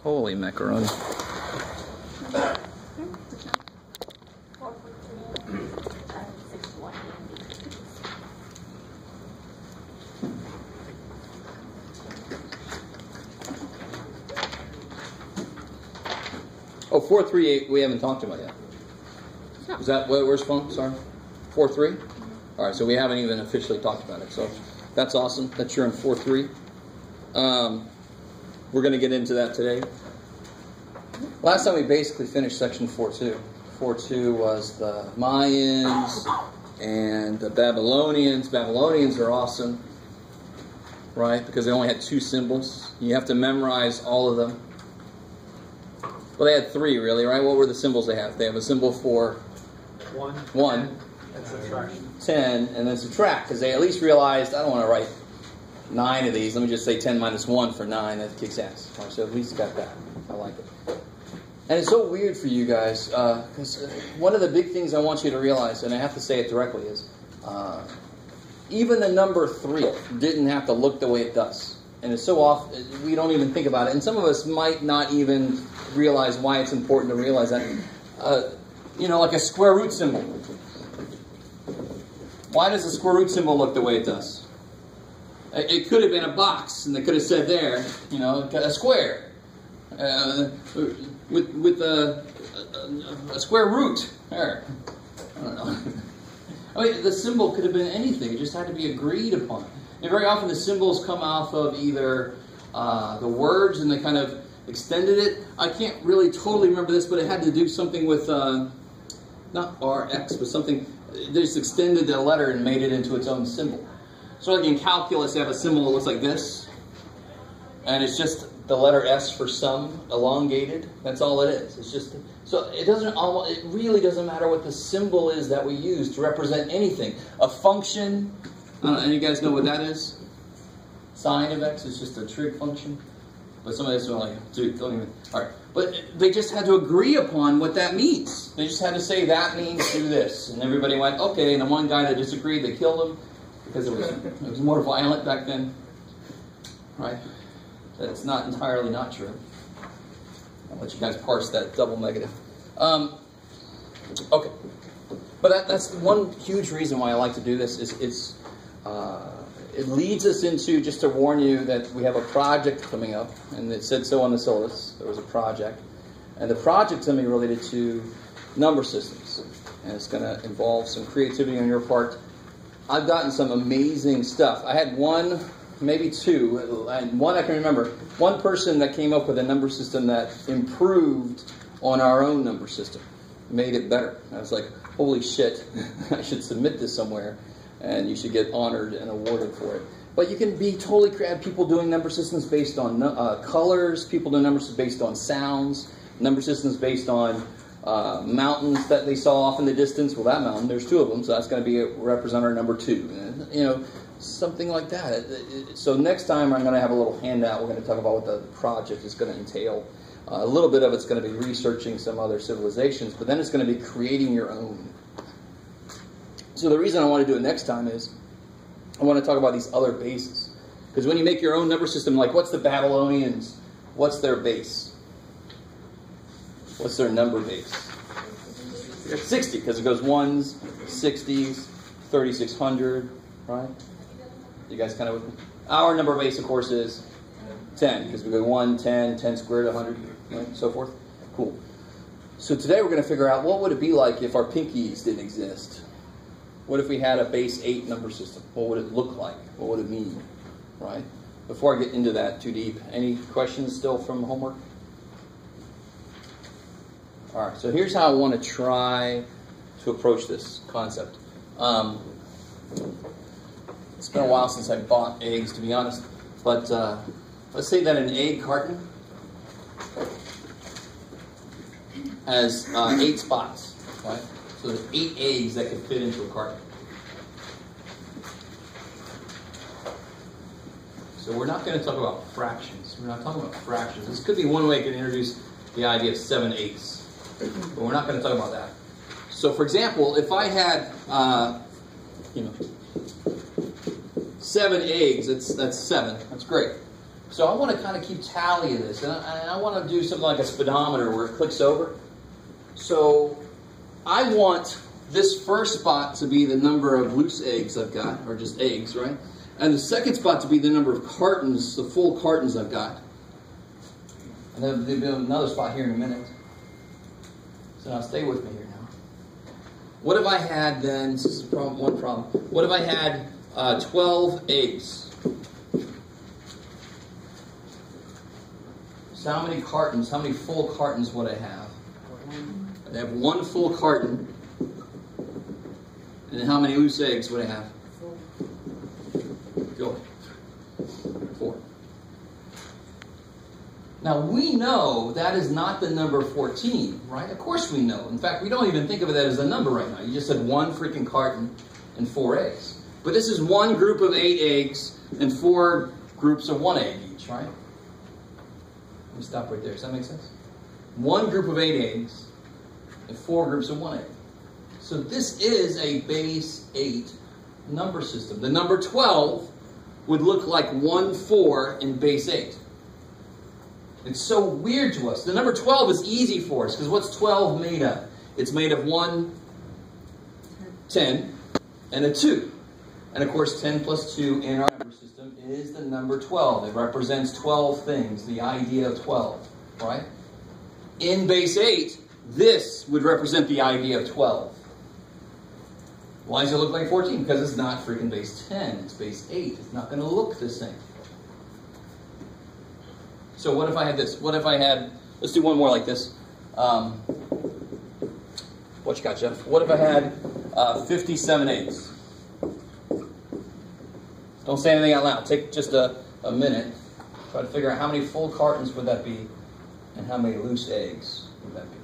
Holy macaroni. Oh, 438 we haven't talked about yet. No. Is that where's phone? Sorry. 4-3? All right, so we haven't even officially talked about it. So that's awesome that you're in 4-3. We're going to get into that today. Last time we basically finished section 4-2. 4-2 was the Mayans and the Babylonians. Babylonians are awesome, right? Because they only had 2 symbols. You have to memorize all of them. Well, they had 3, really, right? What were the symbols they have? They have a symbol for 1, 10, and then subtract, because they at least realized, I don't want to write 9 of these. Let me just say 10 minus 1 for 9. That kicks ass. Right, so at least got that. I like it. And it's so weird for you guys, because one of the big things I want you to realize, and I have to say it directly, is even the number 3 didn't have to look the way it does. And it's so off, we don't even think about it. And some of us might not even realize why it's important to realize that. You know, like a square root symbol. Why does a square root symbol look the way it does? It could have been a box, and they could have said there, you know, a square. With a square root. There. I don't know. I mean, the symbol could have been anything. It just had to be agreed upon. And very often the symbols come off of either the words, and they kind of extended it. I can't really totally remember this, but it had to do something with, not RX, but something, they just extended the letter and made it into its own symbol. So like in calculus, they have a symbol that looks like this, and it's just the letter S for sum, elongated. That's all it is. It's just, so it really doesn't matter what the symbol is that we use to represent anything. A function, I don't know, any of you guys know what that is? Sine of x is just a trig function. But some of this are like, dude, don't even, all right. But they just had to agree upon what that means. They just had to say that means do this. And everybody went, okay. And the one guy that disagreed, they killed him because it was more violent back then. Right? That's not entirely not true. I'll let you guys parse that double negative. Okay. But that's one huge reason why I like to do this is it leads us into, just to warn you that we have a project coming up, and it said so on the syllabus. There was a project, and the project's going to be related to number systems, and it's going to involve some creativity on your part. I've gotten some amazing stuff. I had one, maybe 2, and one I can remember. One person that came up with a number system that improved on our own number system, made it better. I was like, holy shit, I should submit this somewhere. And you should get honored and awarded for it. But you can be totally creative. People doing number systems based on colors. People doing number systems based on sounds. Number systems based on mountains that they saw off in the distance. Well, that mountain, there's 2 of them, so that's going to be representative number 2. You know, something like that. So next time I'm going to have a little handout. We're going to talk about what the project is going to entail. A little bit of it's going to be researching some other civilizations, but then it's going to be creating your own. So the reason I want to do it next time is I want to talk about these other bases. Because when you make your own number system, like what's the Babylonians, what's their base? What's their number base? 60, because it goes 1s, 60s, 3600, right? You guys kind of with me? Our number base, of course, is 10, because we go 1, 10, 10 squared, 100, right? So forth. Cool. So today we're going to figure out what would it be like if our pinkies didn't exist. What if we had a base 8 number system? What would it look like? What would it mean? Right? Before I get into that too deep, any questions still from homework? All right, so here's how I want to try to approach this concept. It's been a while since I bought eggs, to be honest. But let's say that an egg carton has 8 spots, right? So there's 8 eggs that can fit into a carton. So we're not going to talk about fractions. We're not talking about fractions. This could be one way I could introduce the idea of 7/8. But we're not going to talk about that. So for example, if I had, 7 eggs, that's 7. That's great. So I want to kind of keep tally of this. And I want to do something like a speedometer where it clicks over. So I want this first spot to be the number of loose eggs I've got, or just eggs, right? And the second spot to be the number of cartons, the full cartons I've got. And then there'll be another spot here in a minute. So now stay with me here now. What if I had then, this is one problem. What if I had 12 eggs? So how many cartons, how many full cartons would I have? I'd have one full carton. And then how many loose eggs would I have? Go. 4. Now we know that is not the number 14, right? Of course we know. In fact, we don't even think of it as a number right now. You just said one freaking carton and 4 eggs. But this is one group of 8 eggs and 4 groups of 1 egg each, right? Let me stop right there. Does that make sense? One group of 8 eggs and 4 groups of 1 egg. So this is a base 8 number system. The number 12 would look like 1, 4 in base 8. It's so weird to us. The number 12 is easy for us because what's 12 made of? It's made of 1, 10, and a 2. And of course 10 plus 2 in our number system is the number 12. It represents 12 things, the idea of 12, right? In base 8, this would represent the idea of 12. Why does it look like 14? Because it's not freaking base 10. It's base 8. It's not going to look the same. So what if I had this? What if I had, let's do one more like this. What you got, Jeff? What if I had 57 eggs? Don't say anything out loud. Take just a minute. Try to figure out how many full cartons would that be and how many loose eggs would that be.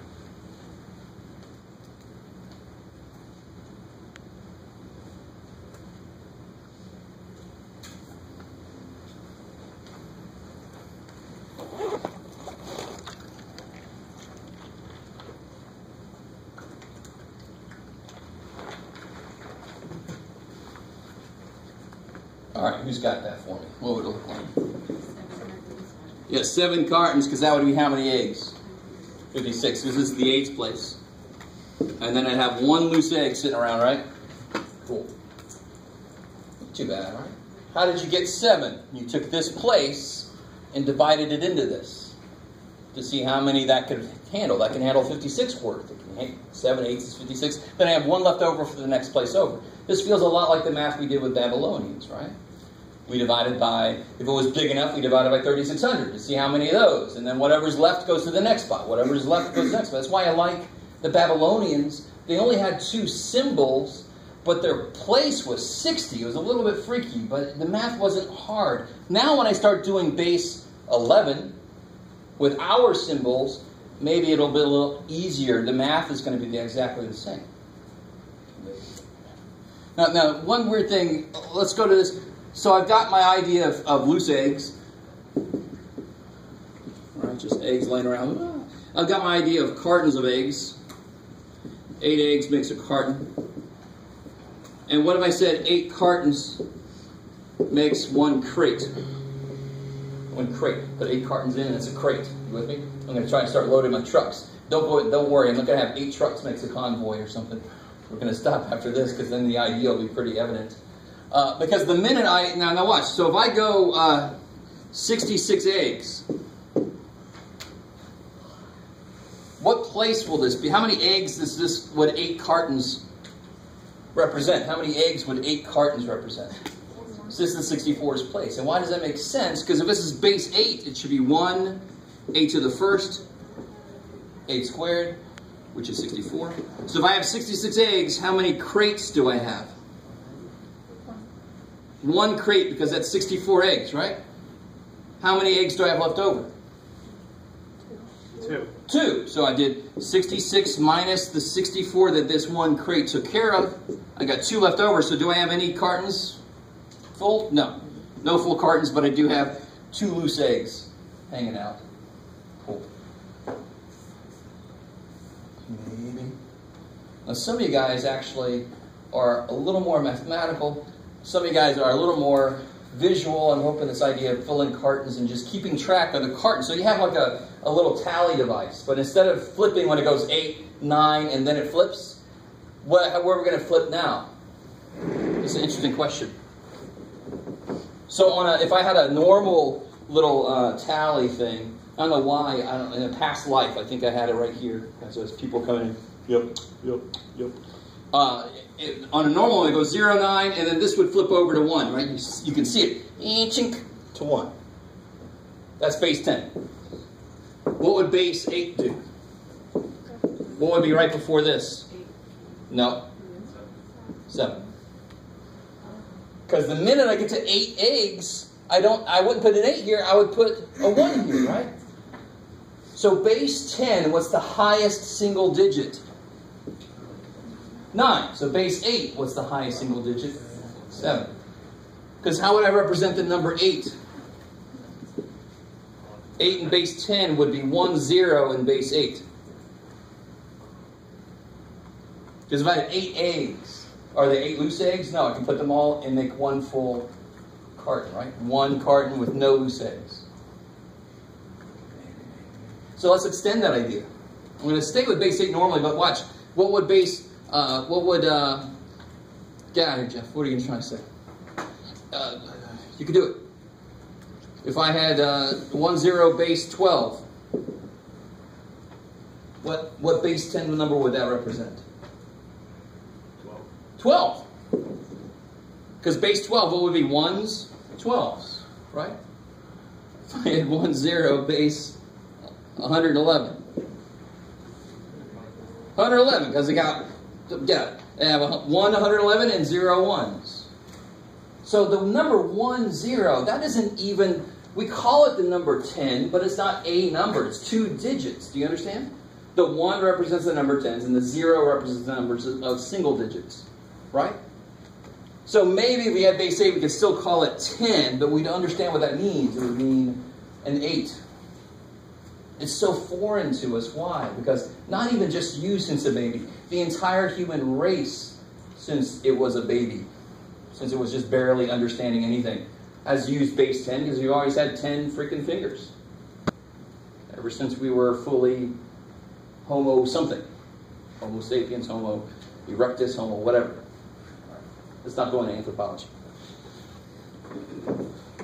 All right, who's got that for me? What would it look like? Yeah, 7 cartons, because that would be how many eggs? 56. This is the 8th place. And then I'd have 1 loose egg sitting around, right? Cool. Not too bad, right? How did you get 7? You took this place and divided it into this to see how many that could handle. That can handle 56 worth. 7 eighths is 56. Then I have 1 left over for the next place over. This feels a lot like the math we did with Babylonians, right? We divided by, if it was big enough, we divided by 3,600 to see how many of those. And then whatever's left goes to the next spot. Whatever's left goes to the next spot. That's why I like the Babylonians. They only had 2 symbols, but their place was 60. It was a little bit freaky, but the math wasn't hard. Now when I start doing base 11 with our symbols, maybe it'll be a little easier. The math is going to be exactly the same. Now, one weird thing, let's go to this. So I've got my idea of loose eggs. All right, just eggs laying around. I've got my idea of cartons of eggs. 8 eggs makes a carton. And what if I said 8 cartons makes 1 crate? 1 crate. Put 8 cartons in and it's a crate. You with me? I'm going to try and start loading my trucks. Don't worry, I'm not going to have 8 trucks makes a convoy or something. We're going to stop after this because then the idea will be pretty evident. Because the minute now watch. So if I go 66 eggs, what place will this be? How many eggs would 8 cartons represent? How many eggs would 8 cartons represent? So this is the 64's place. And why does that make sense? Because if this is base 8, it should be 1, 8 to the first, 8 squared, which is 64. So if I have 66 eggs, how many crates do I have? 1 crate, because that's 64 eggs, right? How many eggs do I have left over? 2. 2. So I did 66 minus the 64 that this 1 crate took care of. I got 2 left over. So do I have any cartons full? No. No full cartons, but I do have 2 loose eggs hanging out. Cool. Maybe. Now some of you guys actually are a little more mathematical. Some of you guys are a little more visual. I'm hoping this idea of filling cartons and just keeping track of the carton. So you have like a little tally device, but instead of flipping when it goes 8, 9, and then it flips, where are we going to flip now? It's an interesting question. So if I had a normal little tally thing, I don't know why, in a past life, I think I had it right here. So as people come in, yep. On a normal one, it goes 0, 9, and then this would flip over to 1, right? You can see it. Chink to 1. That's base 10. What would base 8 do? What would be right before this? No. 7. Because the minute I get to 8 eggs, I wouldn't put an 8 here, I would put a 1 here, right? So base 10, what's the highest single digit? 9. So base 8, what's the highest single digit? 7. Because how would I represent the number 8? 8 in base 10 would be 1, 0 in base 8. Because if I had 8 eggs, are they 8 loose eggs? No, I can put them all and make one full carton, right? One carton with no loose eggs. So let's extend that idea. I'm going to stay with base 8 normally, but watch. What would get out of here, Jeff. What are you trying to say? You could do it. If I had 1, 0, base 12, what base 10 number would that represent? 12. Because base 12, what would be 1s? 12s, right? If I had 1, 0, base 111. 111, because I have 1, 111 and 0 1s. So the number 1, 0, that isn't even, we call it the number 10, but it's not a number, it's 2 digits. Do you understand? The 1 represents the number 10s, and the 0 represents the numbers of single digits. Right? So maybe if we had base 8, we could still call it 10, but we'd understand what that means. It would mean an 8. It's so foreign to us. Why? Because not even just you since a baby. The entire human race since it was a baby, since it was just barely understanding anything, has used base 10 because we've always had 10 freaking fingers. Ever since we were fully Homo something. Homo sapiens, Homo erectus, Homo whatever. Let's not go into anthropology.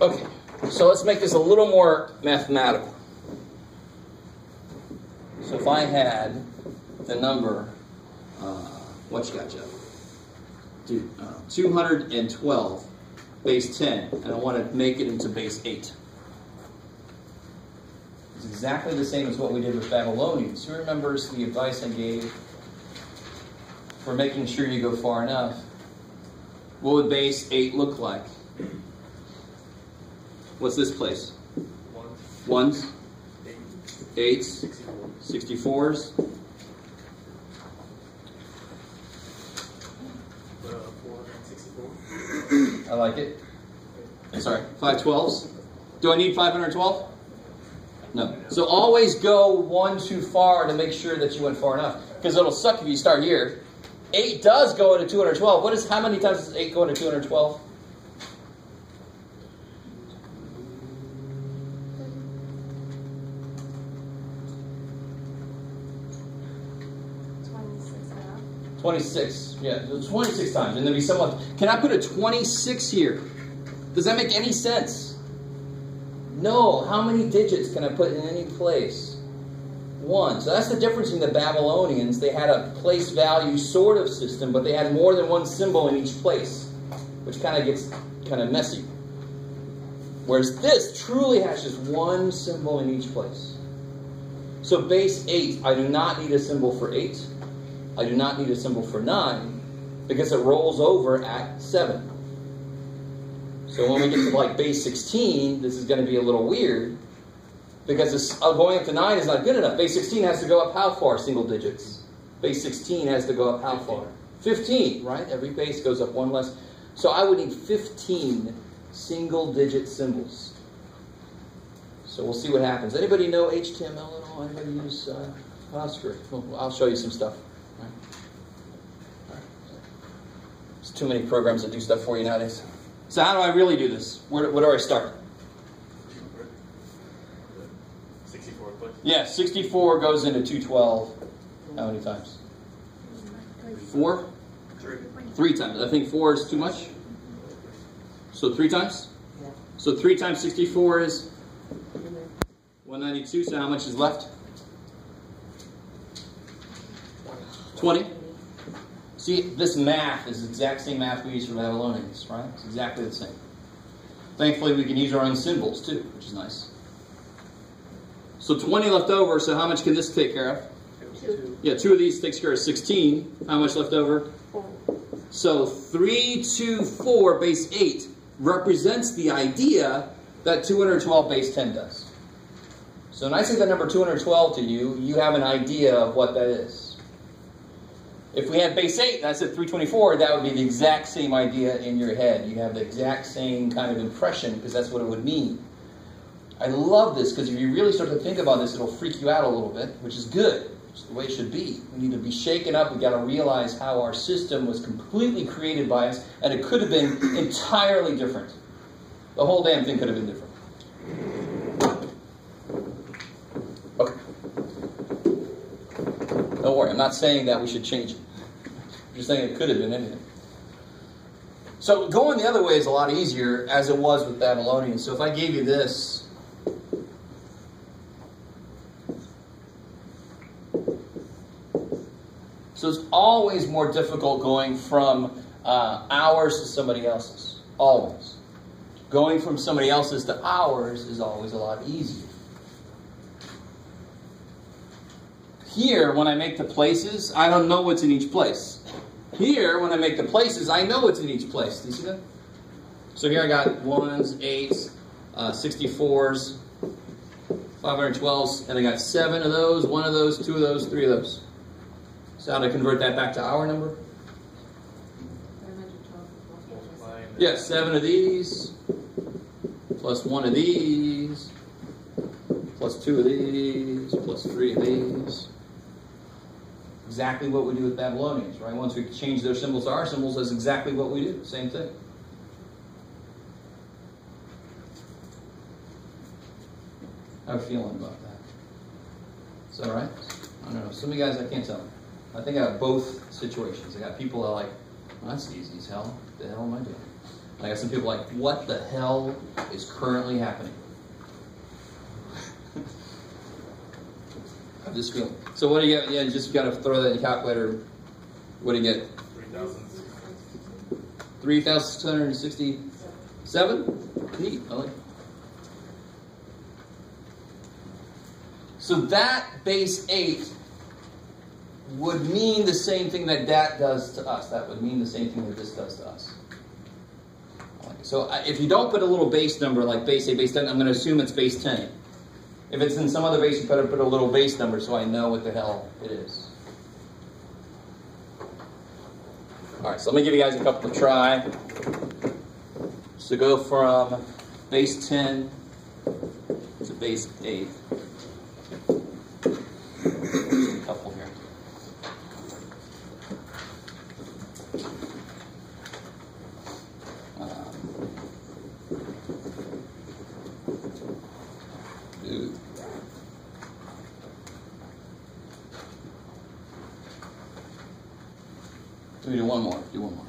Okay, so let's make this a little more mathematical. So if I had the number, what you got, Jeff? 212, base 10, and I want to make it into base 8. It's exactly the same as what we did with Babylonians. Who remembers the advice I gave for making sure you go far enough? What would base 8 look like? What's this place? 1s, 8s, 64s. 464. I like it. Sorry, 512s. Do I need 512? No. So always go 1 too far to make sure that you went far enough. Because it'll suck if you start here. 8 does go into 212. How many times does 8 go into 212? $26. 26. Yeah, 26 times. And then be someone. Can I put a 26 here? Does that make any sense? No. How many digits can I put in any place? 1. So that's the difference in the Babylonians. They had a place value sort of system, but they had more than one symbol in each place, which kind of gets kind of messy. Whereas this truly has just one symbol in each place. So base 8, I do not need a symbol for 8. I do not need a symbol for 9, because it rolls over at 7. So when we get to like base 16, this is going to be a little weird, because this, going up to 9 is not good enough. Base 16 has to go up how far? Single digits. Base 16 has to go up how far? 15, right? Every base goes up one less. So I would need 15 single-digit symbols. So we'll see what happens. Anybody know HTML at all? Anybody use JavaScript? Well, I'll show you some stuff. All right. There's too many programs that do stuff for you nowadays. So how do I really do this? Where do I start? 64 clicks. Yeah, 64 goes into 212. How many times? 4? 3 times. I think 4 is too much. So 3 times? So 3 times 64 is 192. So how much is left? 20. See, this math is the exact same math we use for Babylonians, right? It's exactly the same. Thankfully, we can use our own symbols too, which is nice. So 20 left over, so how much can this take care of? 2. Yeah, 2 of these takes care of 16. How much left over? 4. So 3, 2, 4, base 8 represents the idea that 212 base 10 does. So when I say the number 212 to you, you have an idea of what that is. If we had base 8, that's at 324, that would be the exact same idea in your head. You have the exact same kind of impression, because that's what it would mean. I love this, because if you really start to think about this, it'll freak you out a little bit, which is good. It's the way it should be. We need to be shaken up. We've got to realize how our system was completely created by us, and it could have been entirely different. The whole damn thing could have been different. Okay. Don't worry, I'm not saying that we should change it. I'm just saying it could have been anything. So going the other way is a lot easier, as it was with Babylonians. So if I gave you this, so it's always more difficult going from ours to somebody else's. Always. Going from somebody else's to ours is always a lot easier. Here, when I make the places, I don't know what's in each place. Here, when I make the places, I know what's in each place. Do you see that? So here I got 1s, 8s, 64s, 512s, and I got 7 of those, 1 of those, 2 of those, 3 of those. So how do I convert that back to our number? Yeah, 7 of these, plus 1 of these, plus 2 of these, plus 3 of these. Exactly what we do with Babylonians, right? Once we change their symbols to our symbols, that's exactly what we do. Same thing. How are you feeling about that? Is that all right? I don't know. Some of you guys, I can't tell. I think I have both situations. I got people that are like, well, that's easy as hell. What the hell am I doing? And I got some people like, what the hell is currently happening? I have this feeling. So what do you get? Yeah, you just got to throw that in the calculator. What do you get? 3,667? Neat. I like it. So that base 8 would mean the same thing that does to us. That would mean the same thing that this does to us. So if you don't put a little base number like base 8, base 10, I'm going to assume it's base 10. If it's in some other base, you better put a little base number so I know what the hell it is. All right, so let me give you guys a couple to try. So go from base 10 to base 8. A couple here. Let me do one more. Do one more.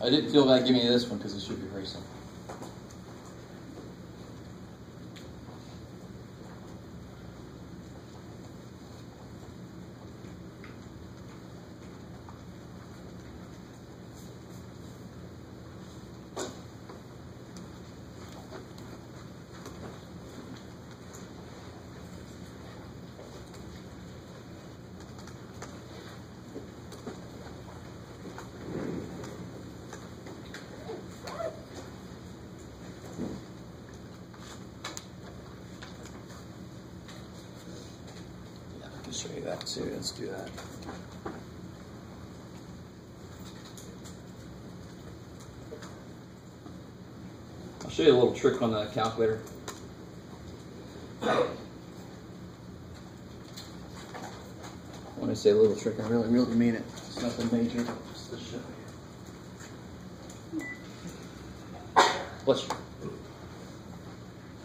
I didn't feel like giving you this one because it should be very simple. Show you that too. Let's do that. I'll show you a little trick on the calculator. When I say a little trick, I really mean it. It's nothing major. Just to show you. Bless you.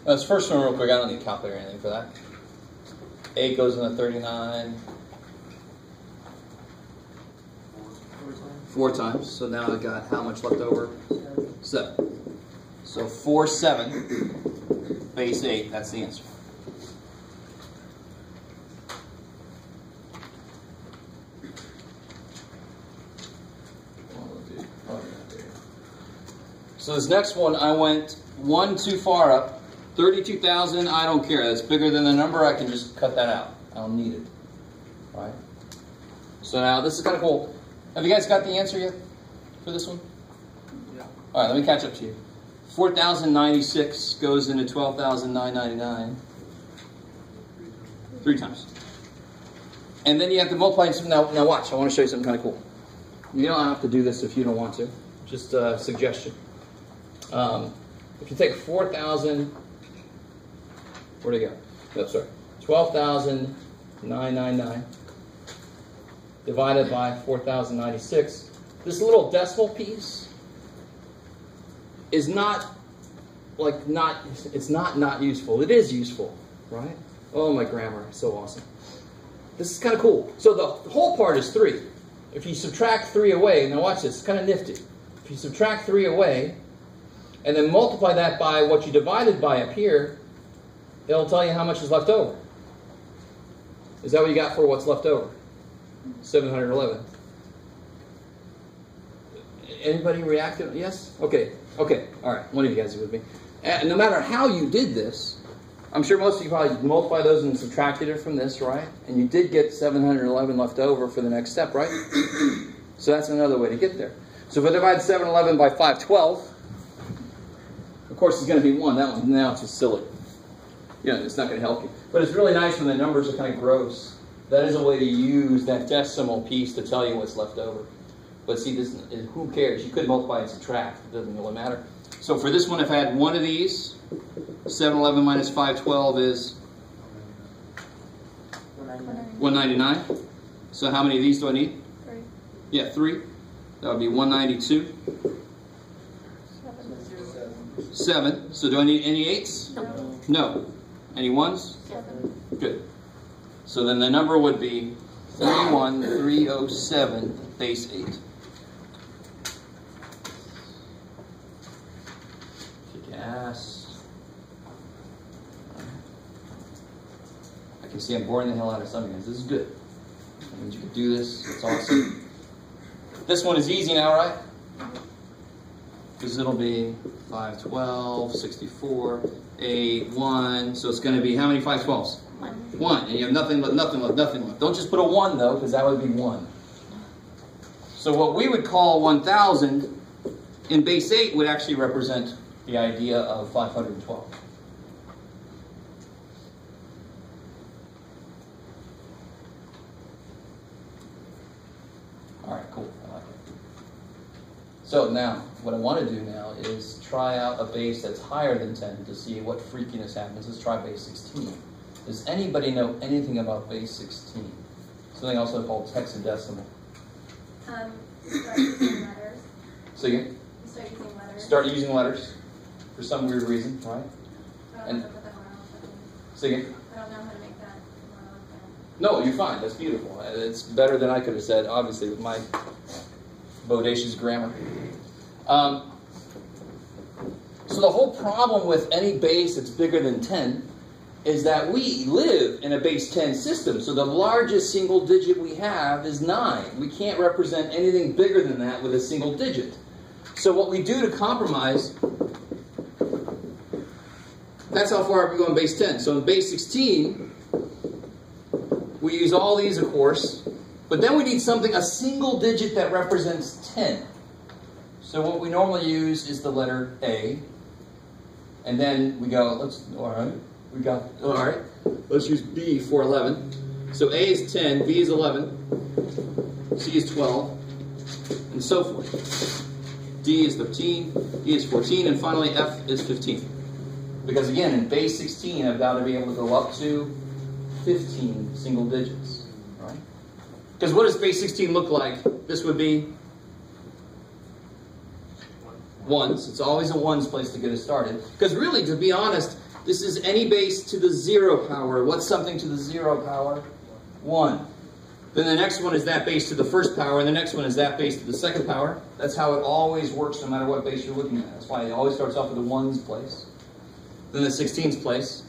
This first one real quick. I don't need a calculator or anything for that. 8 goes into 39. 4 times. So now I've got how much left over? 7. So 4, 7, base 8. That's the answer. So this next one, I went 1 too far up. 32,000, I don't care. That's bigger than the number. I can just cut that out. I don't need it. All right. So now this is kind of cool. Have you guys got the answer yet for this one? Yeah. All right, let me catch up to you. 4,096 goes into 12,999. 3 times. And then you have to multiply. Now watch. I want to show you something kind of cool. You don't have to do this if you don't want to. Just a suggestion. If you take 4,000... Where'd it go? No, sorry. 12,999 divided by 4,096. This little decimal piece is not it's not useful. It is useful, right? Oh, my grammar is so awesome. This is kind of cool. So the whole part is 3. If you subtract 3 away, now watch this, it's kind of nifty. If you subtract 3 away and then multiply that by what you divided by up here, it'll tell you how much is left over. Is that what you got for what's left over? 711. Anybody react to it? Yes? Okay. Okay. All right. One of you guys is with me. And no matter how you did this, I'm sure most of you probably multiply those and subtracted it from this, right? And you did get 711 left over for the next step, right? So that's another way to get there. So if I divide 711 by 512, of course it's going to be 1. That one, now it's just silly. You know, it's not going to help you. But it's really nice when the numbers are kind of gross. That is a way to use that decimal piece to tell you what's left over. But see, this, who cares? You could multiply and subtract. It doesn't really matter. So for this one, if I had one of these, 711 minus 512 is 199. So how many of these do I need? 3. Yeah, 3. That would be 192. 7. So do I need any 8s? No. No. Any 1s? 7. Good. So then the number would be 31307 base 8. Yes. I can see I'm boring the hell out of some of you guys. This is good. That means you can do this. It's awesome. This one is easy now, right? Because it'll be 512, 64, 8, 1. So it's going to be how many 512s? 1. And you have nothing left, nothing left, nothing left. Don't just put a 1 though, because that would be 1. So what we would call 1,000 in base 8 would actually represent the idea of 512. All right, cool. I like it. So now, what I want to do now is try out a base that's higher than 10 to see what freakiness happens. Let's try base 16. Does anybody know anything about base 16? Something also called hexadecimal. Start using letters. So again? Start using letters. Start using letters for some weird reason, right? I don't know how to put that one else. So again? I don't know how to make that one else. No, you're fine. That's beautiful. It's better than I could have said, obviously, with my bodacious grammar. So the whole problem with any base that's bigger than 10 is that we live in a base 10 system. So the largest single digit we have is 9. We can't represent anything bigger than that with a single digit. So what we do to compromise, that's how far we go in base 10. So in base 16, we use all these, of course, but then we need something, a single digit that represents 10. So what we normally use is the letter A. And then we go, let's use B for 11. So A is 10, B is 11, C is 12, and so forth. D is 13, E is 14, and finally F is 15. Because again, in base 16, I've got to be able to go up to 15 single digits, right? Because what does base 16 look like? This would be ones. It's always a ones place to get us started. Because really, to be honest, this is any base to the 0 power. What's something to the 0 power? 1. Then the next one is that base to the first power, and the next one is that base to the second power. That's how it always works no matter what base you're looking at. That's why it always starts off with the ones place. Then the 16th place.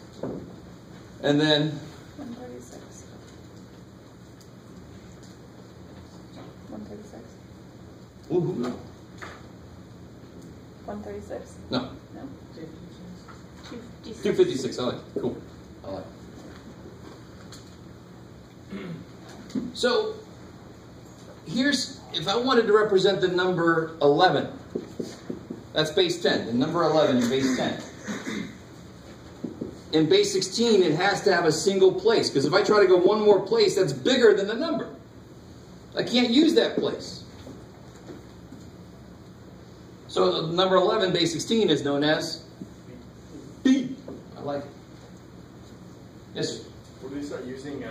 And then 136. 136. Ooh, no. 136. No. No. 256. 256, I like it. Cool. I like it. So, here's, if I wanted to represent the number 11, that's base 10, the number 11 in base 10. In base 16, it has to have a single place, because if I try to go one more place, that's bigger than the number. I can't use that place. So the number 11, base 16, is known as B. I like it. Yes, sir? Would we start using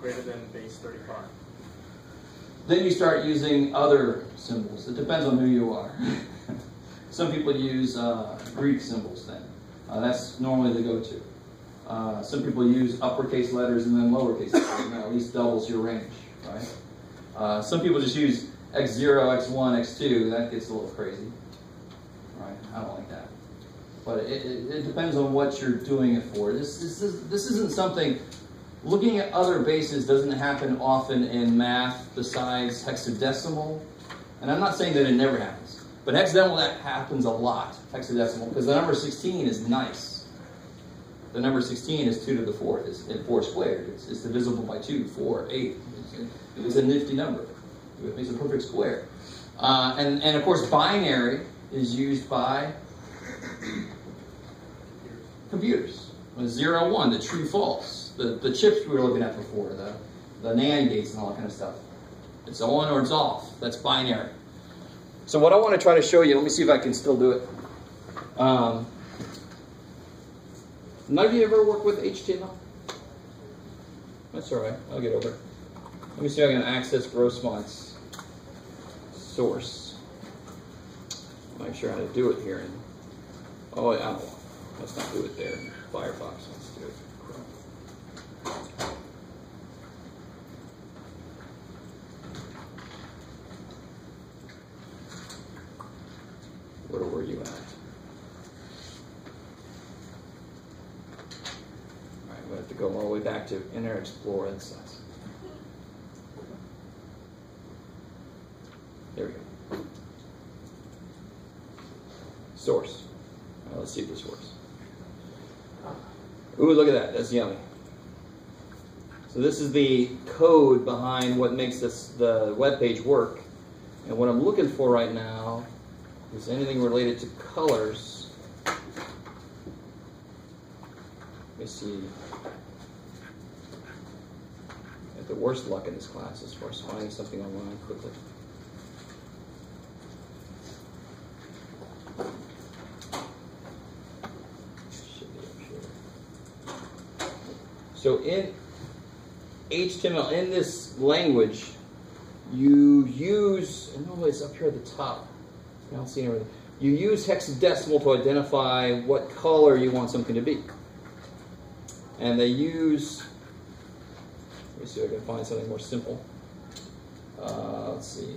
greater than base 35? Then you start using other symbols. It depends on who you are. Some people use Greek symbols then. That's normally the go-to. Some people use uppercase letters and then lowercase letters, and that at least doubles your range, right? Some people just use X0, X1, X2. That gets a little crazy, right? I don't like that. But it depends on what you're doing it for. This isn't something. Looking at other bases doesn't happen often in math besides hexadecimal. And I'm not saying that it never happens. But hexadecimal, that happens a lot, hexadecimal, because the number 16 is nice. The number 16 is 2 to the 4th. It's 4 squared. It's divisible by 2, 4, 8. It's a nifty number. It makes a perfect square. And of course, binary is used by computers. 0, 1, the true, false. The chips we were looking at before, the NAND gates and all that kind of stuff. It's on or it's off. That's binary. So what I want to try to show you, let me see if I can still do it. None of you ever work with HTML? That's all right. I'll get over it. Let me see if I can access Grossmont's source. Make sure how to do it here. Oh, yeah. Let's not do it there. Firefox. Let's do it. Where were you at? All right, we have to go all the way back to Internet Explorer. That sucks. There we go. Source. All right, let's see this works. Ooh, look at that. That's yummy. So this is the code behind what makes the web page work. And what I'm looking for right now is anything related to colors. Let me see. I have the worst luck in this class as far as finding something online quickly. So in HTML, in this language, you use, and normally it's up here at the top. I don't see everything. You use hexadecimal to identify what color you want something to be. And they use, let me see if I can find something more simple. Let's see.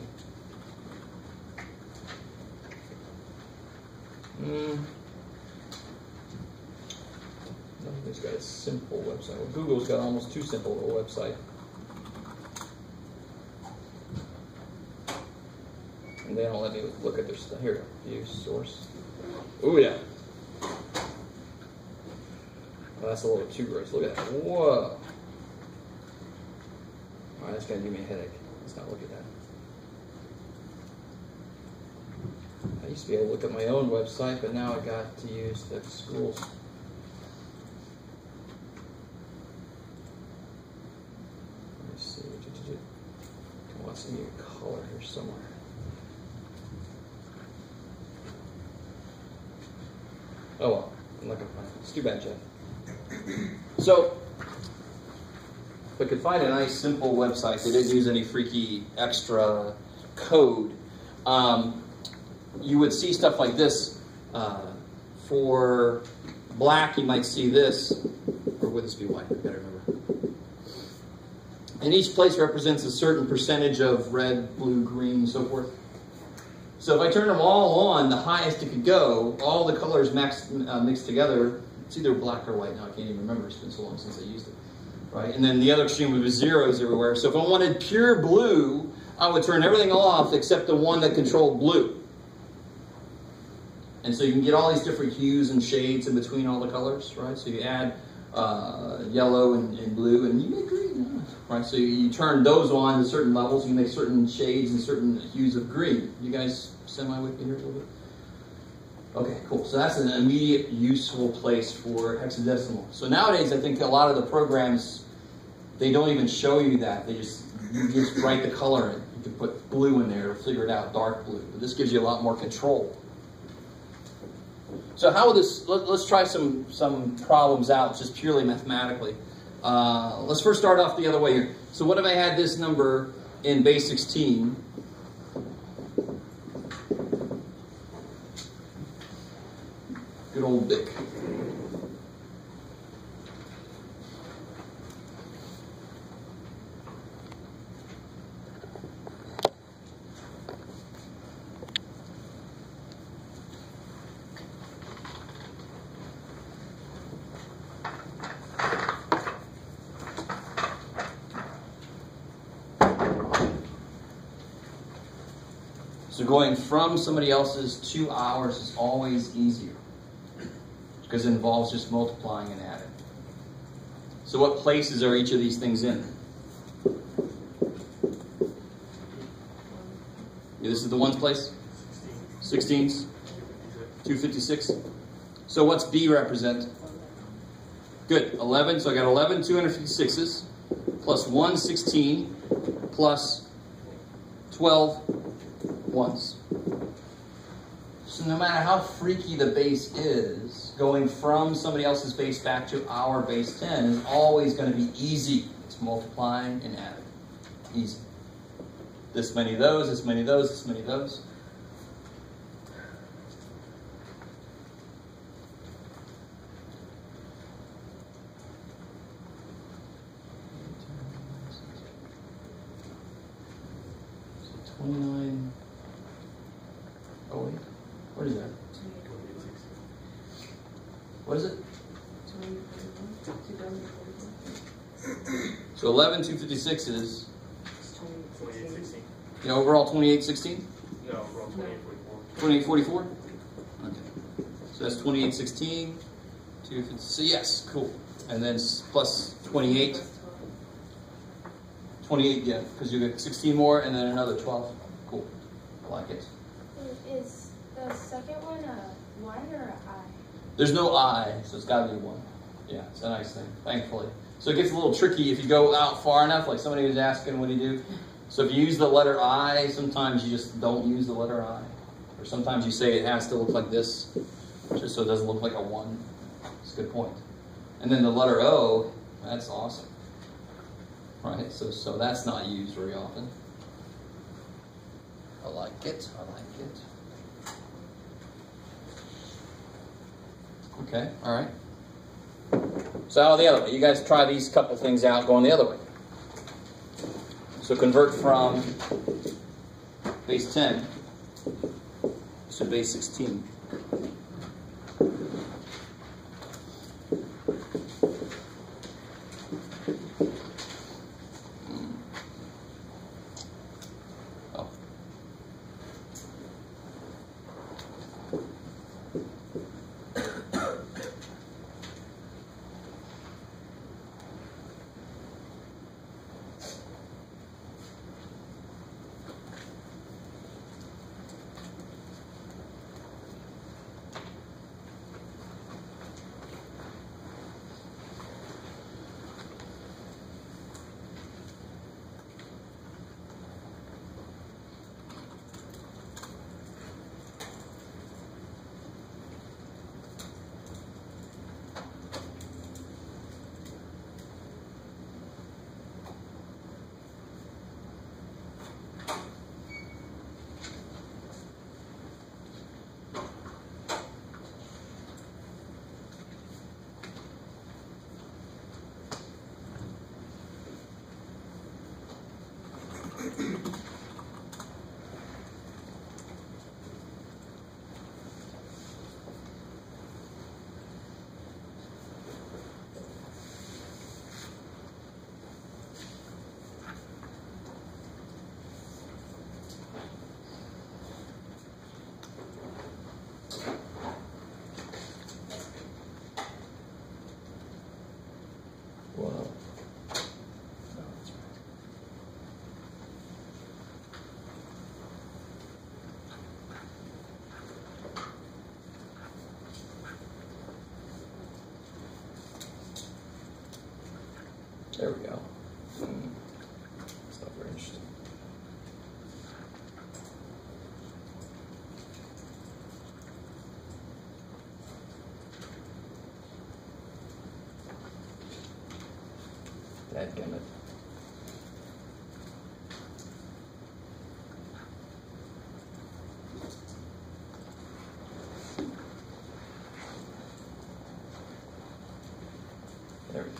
Nobody's got a simple website. Well, Google's got almost too simple of a website. And they don't let me look at their stuff. Here, view source. Oh yeah. Oh, that's a little too gross. Look at that. Whoa. Alright, that's gonna give me a headache. Let's not look at that. I used to be able to look at my own website, but now I got to use the school's. Let me see. I want some new color here somewhere. Oh well, I'm looking for it. It's too bad, Jeff. So, if I could find a nice, simple website that didn't use any freaky extra code, you would see stuff like this. For black, you might see this, or would this be white? I gotta remember. And each place represents a certain percentage of red, blue, green, so forth. So if I turn them all on, the highest it could go, all the colors mixed together. It's either black or white now. I can't even remember. It's been so long since I used it. Right? And then the other extreme would be zeros everywhere. So if I wanted pure blue, I would turn everything off except the one that controlled blue. And so you can get all these different hues and shades in between all the colors, right? So you add yellow and blue, and you make green, right? So you turn those on to certain levels. You make certain shades and certain hues of green. You guys semi with me here a little bit? Okay, cool. So that's an immediate useful place for hexadecimal. So nowadays, I think a lot of the programs, they don't even show you that. You just write the color in. You can put blue in there, it'll figure it out, dark blue. But this gives you a lot more control. So how will this, let's try some problems out just purely mathematically. Let's first start off the other way here. So what if I had this number in base 16? Good old Dick. So going from somebody else's to ours is always easier because it involves just multiplying and adding. So what places are each of these things in? Yeah, this is the ones place? 16s? 256? So what's B represent? Good, 11. So I got 11 256s plus 1 16 plus 12 ones. So no matter how freaky the base is, going from somebody else's base back to our base 10 is always going to be easy. It's multiplying and adding. Easy. This many of those, this many of those, this many of those. So 29. Oh wait, what is that? What is it? So 11 256 is 2816. overall 2816? No, overall 2844. 2844? Okay. So that's 2816, 256. So yes, cool. And then plus 28. 28, yeah, because you get 16 more and then another 12. Cool. I like it. Is the second one a 1 or a I? There's no I, so it's got to be 1. Yeah, it's a nice thing, thankfully. So it gets a little tricky if you go out far enough, like somebody was asking, what do you do? So if you use the letter I, sometimes you just don't use the letter I. Or sometimes you say it has to look like this, just so it doesn't look like a 1. That's a good point. And then the letter O, that's awesome. Right, so that's not used very often. I like it, I like it. Okay, all right. So how the other way? You guys try these couple things out going the other way. So convert from base 10 to base 16. Oh. Whoa. There we go. That's not very interesting. Dadgummit. There we go.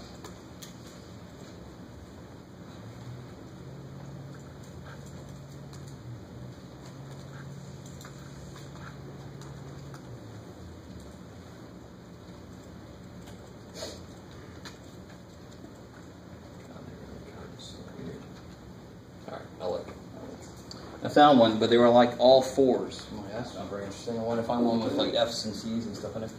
I found one, but they were like all fours. I'm like, that's not very interesting. I want to find one with like F's and C's and stuff in it.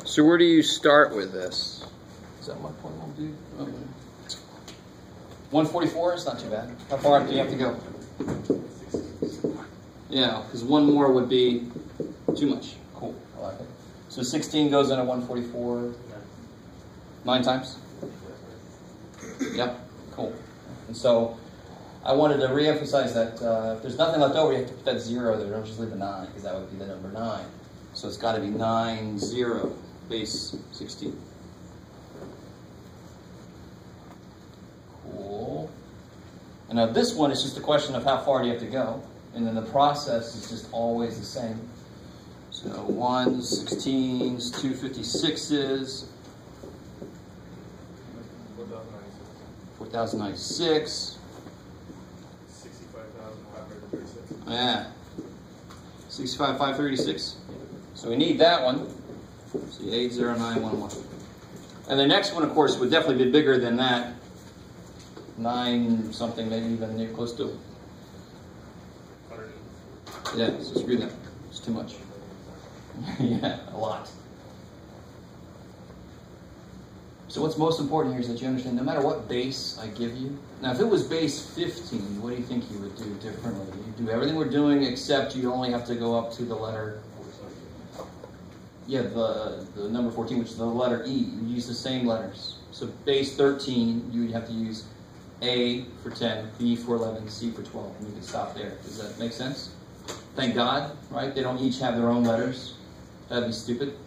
So where do you start with this? Is that my point? I'll do 144 is not too bad. How far up do you have to go? Yeah, because one more would be too much. Cool, I like it. So 16 goes into 144 9 times? Yep, cool. And so I wanted to re-emphasize that if there's nothing left over, you have to put that 0 there. Don't just leave the 9, because that would be the number 9. So it's got to be 9, 0, base 16. Cool. And now this one is just a question of how far do you have to go. And then the process is just always the same. So 1s, 16s, 256s, 4,096. 65,536. Yeah. 65,536. So we need that one. So 80911. And the next one, of course, would definitely be bigger than that. 9 something, maybe even near close to. 100. Yeah, so screw that. It's too much. Yeah, a lot. So what's most important here is that you understand no matter what base I give you. Now, if it was base 15, what do you think you would do differently? You do everything we're doing except you only have to go up to the letter, the number 14, which is the letter E. You use the same letters. So base 13, you would have to use A for 10, B for 11, C for 12, and you could stop there. Does that make sense? Thank God, right? They don't each have their own letters. That'd be stupid.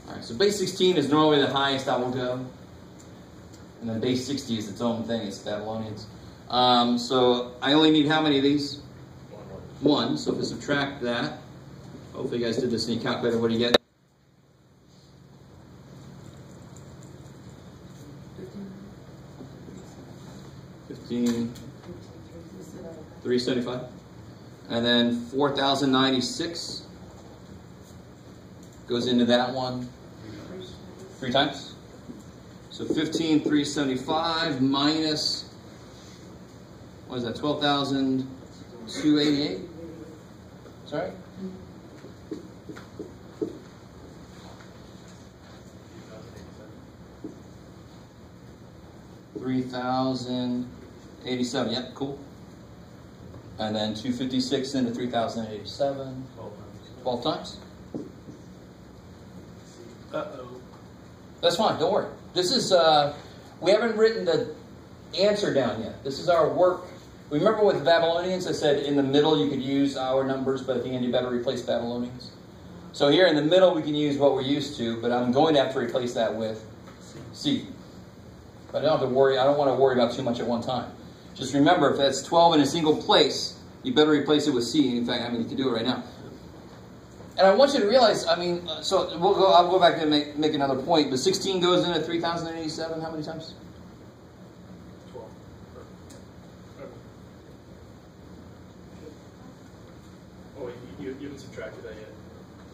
All right, so base 16 is normally the highest I will go. And then base 60 is its own thing. It's Babylonians. So I only need how many of these? 1. So if I subtract that, hopefully you guys did this in your calculator. What do you get? 15. 375. And then 4,096. goes into that one 3 times. So 15,375 minus, what is that, 12,288? Sorry? $3,087. Yep, cool. And then 256 into 3,087. 12 times. Uh-oh. That's fine. Don't worry. This is we haven't written the answer down yet. This is our work. Remember with the Babylonians, I said in the middle you could use our numbers, but at the end you better replace Babylonians. So here in the middle we can use what we're used to, but I'm going to have to replace that with C. But I don't have to worry. I don't want to worry about too much at one time. Just remember, if that's 12 in a single place, you better replace it with C. In fact, you can do it right now. And I want you to realize, so I'll go back and make another point. But 16 goes into 3,087 how many times? 12. Oh, wait, you haven't subtracted that yet.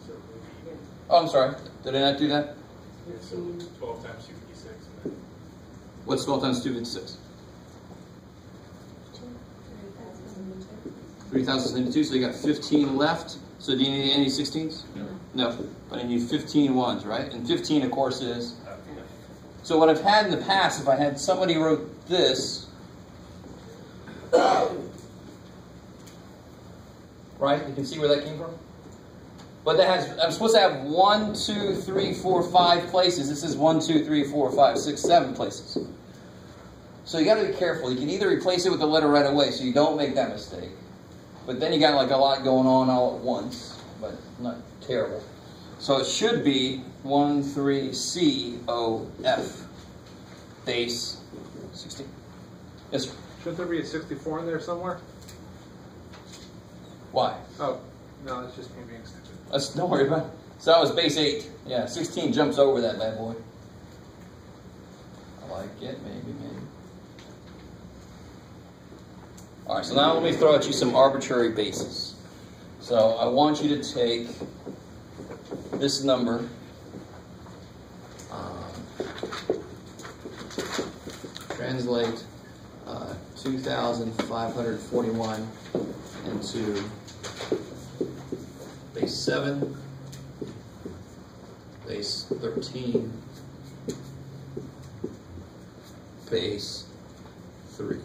So it would be, Oh, I'm sorry. Did I not do that? yeah, so 12 times 256. And then What's 12 times 256? 3,072. So you got 15 left. So do you need any 16s? No. But you need 15 ones, right? And 15, of course, is... So what I've had in the past, if I had somebody wrote this... Right? You can see where that came from? But that has... I'm supposed to have 1, 2, 3, 4, 5 places. This is 1, 2, 3, 4, 5, 6, 7 places. So you got to be careful. You can either replace it with the letter right away so you don't make that mistake. But then you got like a lot going on all at once, but not terrible. So it should be 13COF base 16. Yes, sir. Shouldn't there be a 64 in there somewhere? Why? Oh, no, it's just me being stupid. Don't worry about it. So that was base 8. Yeah, 16 jumps over that bad boy. I like it, maybe. All right, so now let me throw at you some arbitrary bases. So I want you to take this number, translate 2,541 into base 7, base 13, base 3.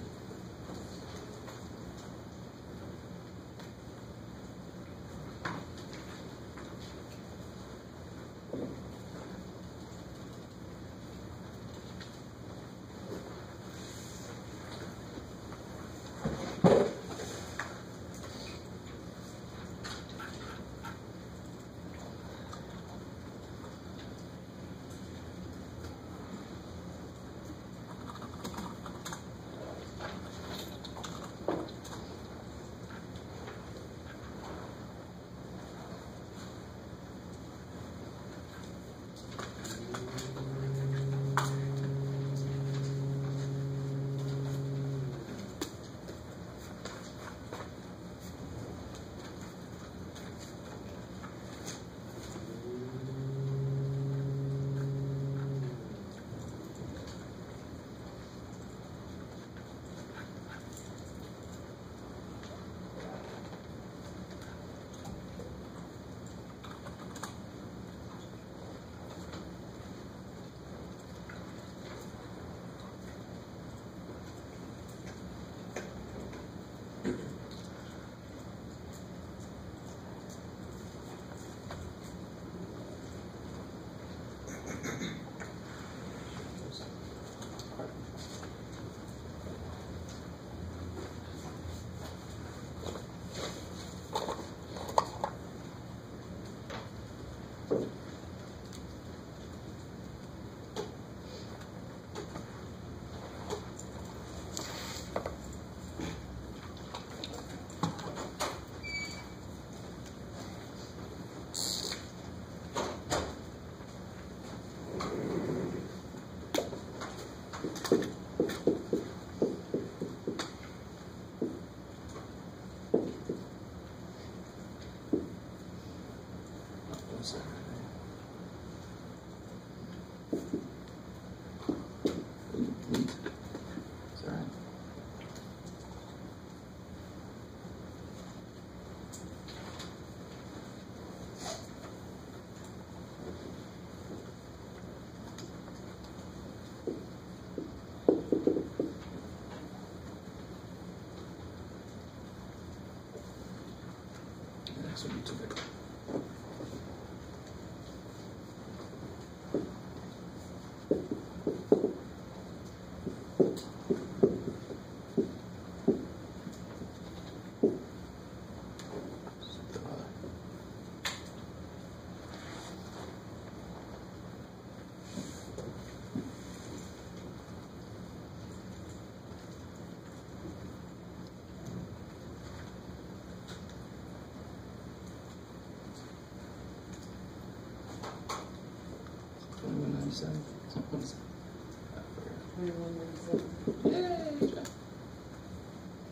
2197. Yay!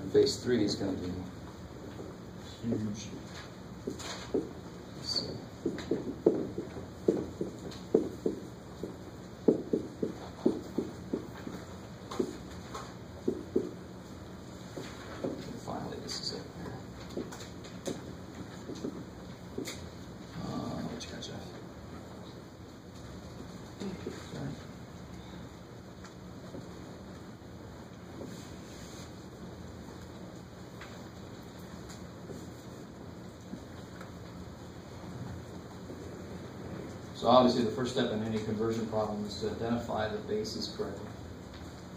And base 3 is going to be huge. Let's see. Finally, this is it. What you got, Jeff? Sorry. So obviously the first step in any conversion problem is to identify the bases correctly.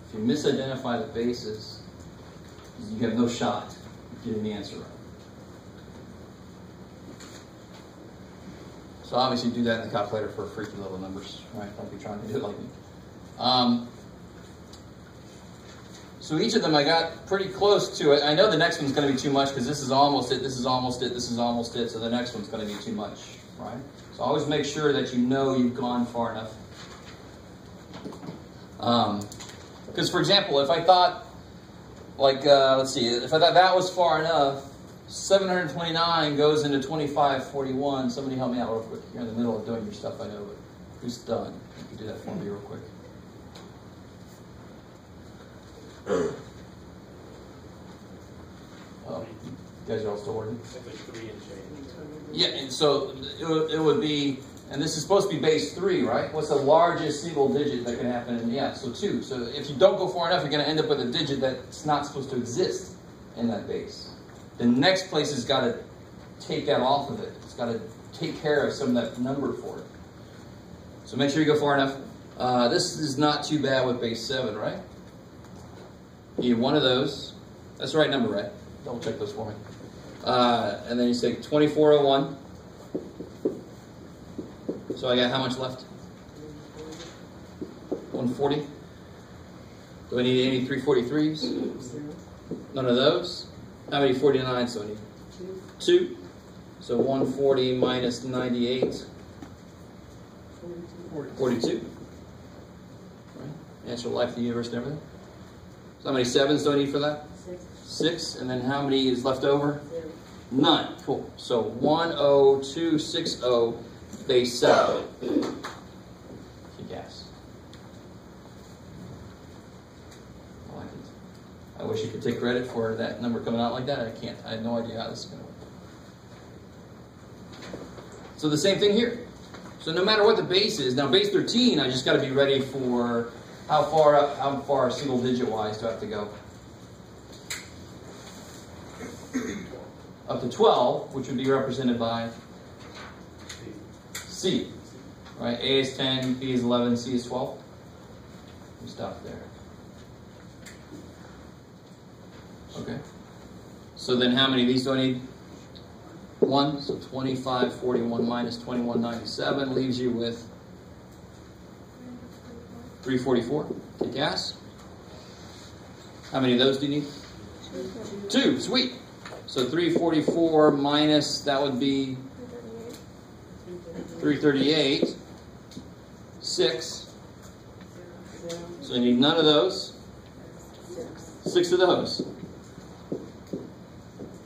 If you misidentify the bases, you have no shot at getting the answer right. So obviously do that in the calculator for freaky little numbers, right? Don't be trying to do it like me. So each of them I got pretty close to it. I know the next one's going to be too much because this is almost it, this is almost it, this is almost it, so the next one's going to be too much, right? So always make sure that you know you've gone far enough. Because for example, if I thought, like, let's see, if I thought that was far enough, 729 goes into 2541. Somebody help me out real quick. You're in the middle of doing your stuff, I know, but who's done? You can do that for me real quick. Oh, you guys are all still working? It's like 3 and change. Yeah, and so it would be, and this is supposed to be base 3, right? What's the largest single digit that can happen? And yeah, so 2. So if you don't go far enough, you're going to end up with a digit that's not supposed to exist in that base. The next place has got to take that off of it. It's got to take care of some of that number for it. So make sure you go far enough. This is not too bad with base 7, right? You need one of those. That's the right number, right? Double check those for me. And then you say 2401. So I got how much left? 140. Do I need any 343s? None of those. How many 49s do I need? 2. So 140 minus 98. 42. Right? Answer life, the universe, and everything. So how many 7s do I need for that? 6. And then how many is left over? None. Cool. So 10260 base 7. Kick ass. I like it. I wish you could take credit for that number coming out like that. I can't. I have no idea how this is going to work. So the same thing here. So no matter what the base is, now base 13, I just got to be ready for how far single digit wise do I have to go? Up to 12, which would be represented by C, right? A is 10, B is 11, C is 12. We stop there. Okay. So then how many of these do I need? 1. So 2541 minus 2197 leaves you with 344. Kick ass. How many of those do you need? 2. Sweet. So 344 minus, that would be 338. 6. So you need none of those. 6 of those.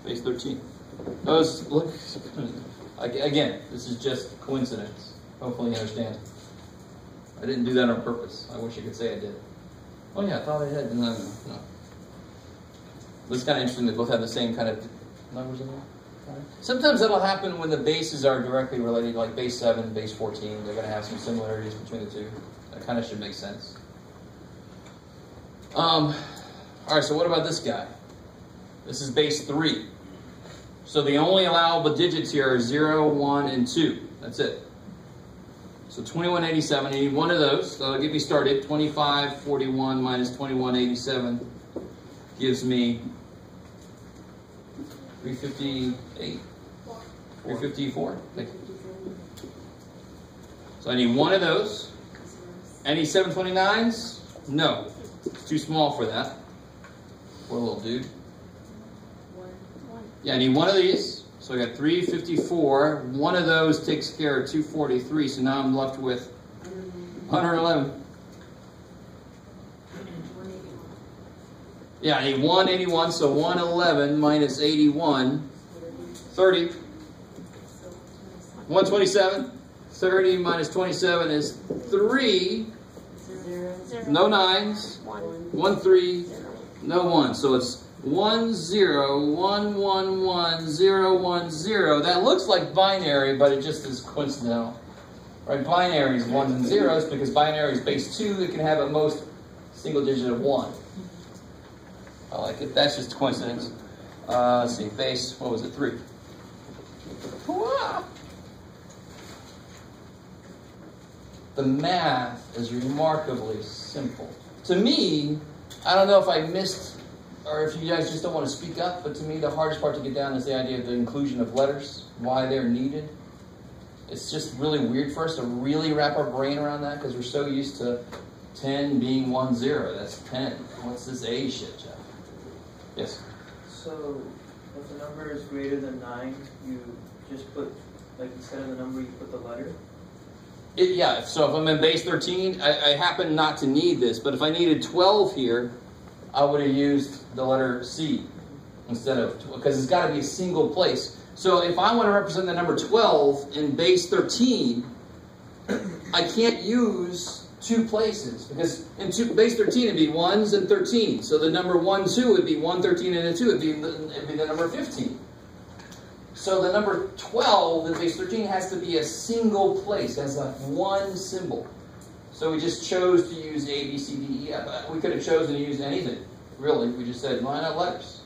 Base 13. Those, look, again, this is just coincidence. Hopefully you understand. I didn't do that on purpose. I wish I could say I did. Oh yeah, I thought I had. No. But it's kind of interesting. They both have the same kind of numbers in there. Right. Sometimes that'll happen when the bases are directly related, like base 7, base 14. They're going to have some similarities between the two. That kind of should make sense. All right, so what about this guy? This is base 3. So the only allowable digits here are 0, 1, and 2. That's it. So 2187, I need one of those. So that'll get me started. 2541 minus 2187 gives me 358. 354. So I need one of those. Any 729s? No. It's too small for that. Poor little dude. Yeah, I need one of these. So I got 354. One of those takes care of 243. So now I'm left with 111. Yeah, I need 181, so 111 minus 81, 30. 127. 30 minus 27 is 3. No 9s. 1 3. No 1. So it's 1 0 1 1 1 0 1 0. That looks like binary, but it just is coincidental. Right? Binary is 1s and 0s because binary is base 2. It can have at most single digit of 1. I like it. That's just coincidence. Let's see. Base, what was it? 3. The math is remarkably simple. To me, I don't know if I missed, or if you guys just don't want to speak up, but to me the hardest part to get down is the idea of the inclusion of letters, why they're needed. It's just really weird for us to really wrap our brain around that because we're so used to 10 being 1 0. That's 10. What's this A shit, Jeff? Yes? So, if the number is greater than 9, you just put, like instead of the number, you put the letter? Yeah, so if I'm in base 13, I happen not to need this, but if I needed 12 here, I would have used the letter C instead of, because it's got to be a single place. So if I want to represent the number 12 in base 13, I can't use 2 places, because in base 13 it'd be 1s and 13. So the number 1, 2 would be 1, 13, and a 2. It'd be the number 15. So the number 12 in base 13 has to be a single place. It has like 1 symbol. So we just chose to use A, B, C, D, E, F. We could have chosen to use anything, really. We just said, why not letters?